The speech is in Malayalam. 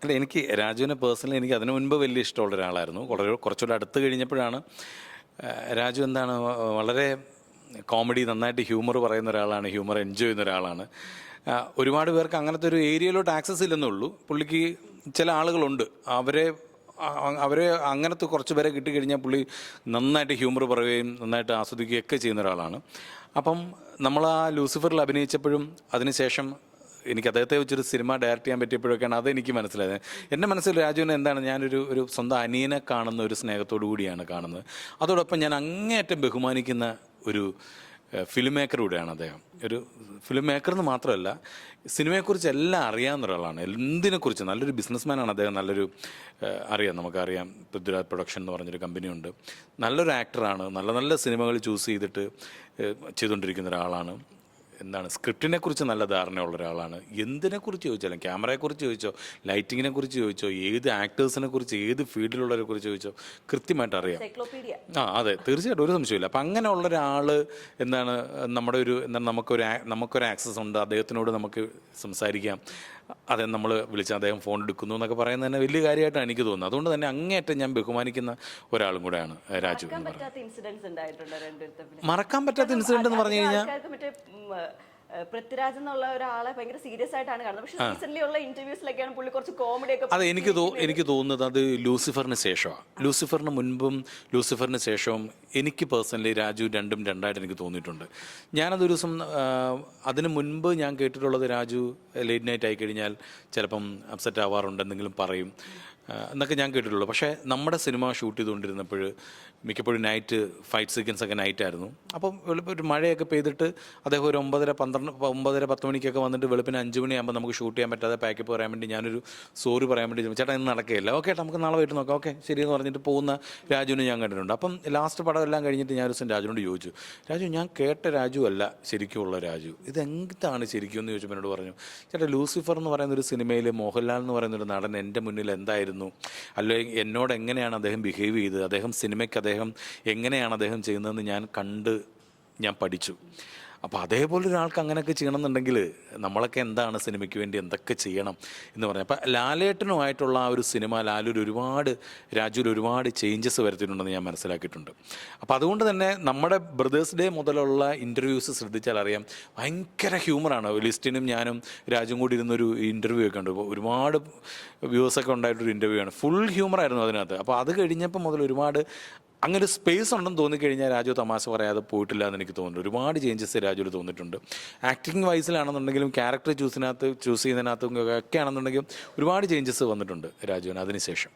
അല്ല, എനിക്ക് രാജുവിനെ പേഴ്സണലി എനിക്ക് അതിനു മുൻപ് വലിയ ഇഷ്ടമുള്ള ഒരാളായിരുന്നു. കുറച്ചുകൂടെ അടുത്ത് കഴിഞ്ഞപ്പോഴാണ് രാജു എന്താണ് വളരെ കോമഡി നന്നായിട്ട് ഹ്യൂമർ പറയുന്ന ഒരാളാണ്, ഹ്യൂമർ എൻജോയ് ചെയ്യുന്ന ഒരാളാണ്. ഒരുപാട് പേർക്ക് അങ്ങനത്തെ ഒരു ഏരിയയിലോട്ട് ആക്സസ് ഇല്ലെന്നേ ഉള്ളൂ. പുള്ളിക്ക് ചില ആളുകളുണ്ട്, അവരെ അങ്ങനത്തെ കുറച്ച് പേരെ കിട്ടിക്കഴിഞ്ഞാൽ പുള്ളി നന്നായിട്ട് ഹ്യൂമർ പറയുകയും നന്നായിട്ട് ആസ്വദിക്കുകയൊക്കെ ചെയ്യുന്ന ഒരാളാണ്. അപ്പം നമ്മൾ ആ ലൂസിഫറിൽ അഭിനയിച്ചപ്പോഴും അതിനുശേഷം എനിക്ക് അദ്ദേഹത്തെ വെച്ചൊരു സിനിമ ഡയറക്റ്റ് ചെയ്യാൻ പറ്റിയപ്പോഴൊക്കെയാണ് അതെനിക്ക് മനസ്സിലായത്. എൻ്റെ മനസ്സിൽ രാജുവിനെ എന്താണ്, ഞാനൊരു സ്വന്തം അനിയനെ കാണുന്ന ഒരു സ്നേഹത്തോടു കൂടിയാണ് കാണുന്നത്. അതോടൊപ്പം ഞാൻ അങ്ങേയറ്റം ബഹുമാനിക്കുന്ന ഒരു ഫിലിം മേക്കർ കൂടെയാണ് അദ്ദേഹം. ഒരു ഫിലിം മേക്കർ എന്ന് മാത്രമല്ല, സിനിമയെക്കുറിച്ച് എല്ലാം അറിയാവുന്ന ഒരാളാണ്. എന്തിനെക്കുറിച്ച് നല്ലൊരു ബിസിനസ്മാനാണ് അദ്ദേഹം. അറിയാം, നമുക്കറിയാം, പൃഥ്വിരാജ് പ്രൊഡക്ഷൻ എന്ന് പറഞ്ഞൊരു കമ്പനിയുണ്ട്. നല്ലൊരു ആക്ടറാണ്. നല്ല നല്ല സിനിമകൾ ചൂസ് ചെയ്തിട്ട് ചെയ്തുകൊണ്ടിരിക്കുന്ന ഒരാളാണ്. സ്ക്രിപ്റ്റിനെ കുറിച്ച് നല്ല ധാരണയുള്ള ഒരാളാണ്. എന്തിനെക്കുറിച്ച് ചോദിച്ചാലും, ക്യാമറയെക്കുറിച്ച് ചോദിച്ചോ, ലൈറ്റിങ്ങിനെ കുറിച്ച് ചോദിച്ചോ, ഏത് ആക്ടേഴ്സിനെ കുറിച്ച്, ഏത് ഫീൽഡിലുള്ളവരെ കുറിച്ച് ചോദിച്ചോ, കൃത്യമായിട്ട് അറിയാം. അതെ, തീർച്ചയായിട്ടും, ഒരു സംശയമില്ല. അപ്പം അങ്ങനെയുള്ള ഒരാൾ നമുക്കൊരു ആക്സസ് ഉണ്ട്, അദ്ദേഹത്തിനോട് നമുക്ക് സംസാരിക്കാം. അതെ, നമ്മൾ വിളിച്ച് അദ്ദേഹം ഫോൺ എടുക്കുന്നു എന്നൊക്കെ പറയുന്നത് തന്നെ വലിയ കാര്യമായിട്ടാണ് എനിക്ക് തോന്നുന്നത്. അതുകൊണ്ട് തന്നെ അങ്ങേയറ്റം ഞാൻ ബഹുമാനിക്കുന്ന ഒരാളും കൂടെയാണ് രാജു. മറക്കാൻ പറ്റാത്ത ഇൻസിഡന്റ് എന്ന് പറഞ്ഞു കഴിഞ്ഞാൽ പൃഥ്വിരാജ് എന്നുള്ള ഒരാളെ ഭയങ്കര സീരിയസ് ആയിട്ടാണ് കാണുന്നത്. പക്ഷേ റീസെന്റ് ഉള്ള ഇന്റർവ്യൂസിലൊക്കെയാണ് പുള്ളി കുറച്ച് കോമഡി ഒക്കെ. അതെ, എനിക്ക് തോന്നുന്നത് അത് ലൂസിഫറിന് ശേഷമാണ്. ലൂസിഫറിന് മുൻപും ലൂസിഫറിന് ശേഷവും എനിക്ക് പേഴ്സണലി രാജു രണ്ടായിട്ട് എനിക്ക് തോന്നിയിട്ടുണ്ട്. ഞാനതൊരു ദിവസം, അതിന് മുൻപ് ഞാൻ കേട്ടിട്ടുള്ളത്, രാജു ലേറ്റ് നൈറ്റ് ആയിക്കഴിഞ്ഞാൽ ചിലപ്പം അപ്സെറ്റ് ആവാറുണ്ട്, എന്തെങ്കിലും പറയും എന്നൊക്കെ ഞാൻ കേട്ടിട്ടുള്ളൂ. പക്ഷേ നമ്മുടെ സിനിമ ഷൂട്ട് ചെയ്തുകൊണ്ടിരുന്നപ്പോൾ മിക്കപ്പോഴും നൈറ്റ് ഫൈറ്റ് സീക്വൻസ് ഒക്കെ നൈറ്റായിരുന്നു. അപ്പം ഒരു മഴയൊക്കെ പെയ്തിട്ട് അദ്ദേഹം ഒരു 9:10 മണിക്കൊക്കെ വന്നിട്ട് വെളുപ്പിന് 5 മണിയാകുമ്പോൾ നമുക്ക് ഷൂട്ട് ചെയ്യാൻ പറ്റാതെ പാക്കപ്പ് പറയാൻ വേണ്ടി ഞാനൊരു സോറി പറയാൻ വേണ്ടി, ചേട്ടാ ഇന്ന് നടക്കുകയില്ല, ഓക്കെ നമുക്ക് നാളെ പോയിട്ട് നോക്കാം, ഓക്കെ ശരി എന്ന് പറഞ്ഞിട്ട് പോകുന്ന രാജുവിനെ ഞാൻ കണ്ടിട്ടുണ്ട്. അപ്പം ലാസ്റ്റ് പടം എല്ലാം കഴിഞ്ഞിട്ട് ഞാൻ ഒരു ദിവസം രാജുവിനോട് ചോദിച്ചു, രാജു, ഞാൻ കേട്ട രാജു അല്ല ശരിക്കുമുള്ള രാജു, ഇതെന്താണ് ശരിക്കും എന്ന് ചോദിച്ചപ്പോൾ എന്നോട് പറഞ്ഞു, ചേട്ടാ ലൂസിഫർ എന്ന് പറയുന്നൊരു സിനിമയിൽ മോഹൻലാൽ എന്ന് പറയുന്നൊരു നടൻ എൻ്റെ മുന്നിൽ എന്തായിരുന്നു, അല്ലെങ്കിൽ എന്നോട് എങ്ങനെയാണ് അദ്ദേഹം ബിഹേവ് ചെയ്തത്, അദ്ദേഹം സിനിമയ്ക്ക് അദ്ദേഹം എങ്ങനെയാണ് അദ്ദേഹം ചെയ്യുന്നതെന്ന് ഞാൻ പഠിച്ചു. അപ്പോൾ അതേപോലെ ഒരാൾക്ക് അങ്ങനെയൊക്കെ ചെയ്യണമെന്നുണ്ടെങ്കിൽ നമ്മളൊക്കെ എന്താണ് സിനിമയ്ക്ക് വേണ്ടി എന്തൊക്കെ ചെയ്യണം എന്ന് പറഞ്ഞാൽ, അപ്പോൾ ലാലേട്ടനുമായിട്ടുള്ള ആ ഒരു സിനിമ രാജുവിൽ ഒരുപാട് ചേഞ്ചസ് വരുത്തിയിട്ടുണ്ടെന്ന് ഞാൻ മനസ്സിലാക്കിയിട്ടുണ്ട്. അപ്പോൾ അതുകൊണ്ട് തന്നെ നമ്മുടെ ബ്രദേഴ്സ് ഡേ മുതലുള്ള ഇൻ്റർവ്യൂസ് ശ്രദ്ധിച്ചാൽ അറിയാം, ഭയങ്കര ഹ്യൂമറാണ്. ലിസ്റ്റിനും ഞാനും രാജുവും കൂടി ഇരുന്നൊരു ഇൻ്റർവ്യൂ ഒക്കെ ഉണ്ട്, ഒരുപാട് വ്യൂസൊക്കെ ഉണ്ടായിട്ടൊരു ഇൻ്റർവ്യൂ ആണ്. ഫുൾ ഹ്യൂമറായിരുന്നു അതിനകത്ത്. അപ്പോൾ അത് കഴിഞ്ഞപ്പോൾ മുതൽ ഒരുപാട് അങ്ങനെ ഒരു സ്പേസ് ഉണ്ടെന്ന് തോന്നിക്കഴിഞ്ഞാൽ രാജു തമാശ പറയാതെ പോയിട്ടില്ല എന്ന് എനിക്ക് തോന്നുന്നു. ഒരുപാട് ചേഞ്ചസ് രാജുവിൽ തോന്നിയിട്ടുണ്ട്. ആക്ടിങ് വൈസിലാണെന്നുണ്ടെങ്കിലും ക്യാരക്ടർ ചൂസ് ചെയ്യുന്നതിനകത്തും ഒക്കെ ആണെന്നുണ്ടെങ്കിലും ഒരുപാട് ചേഞ്ചസ് വന്നിട്ടുണ്ട് രാജുവിന് അതിനുശേഷം.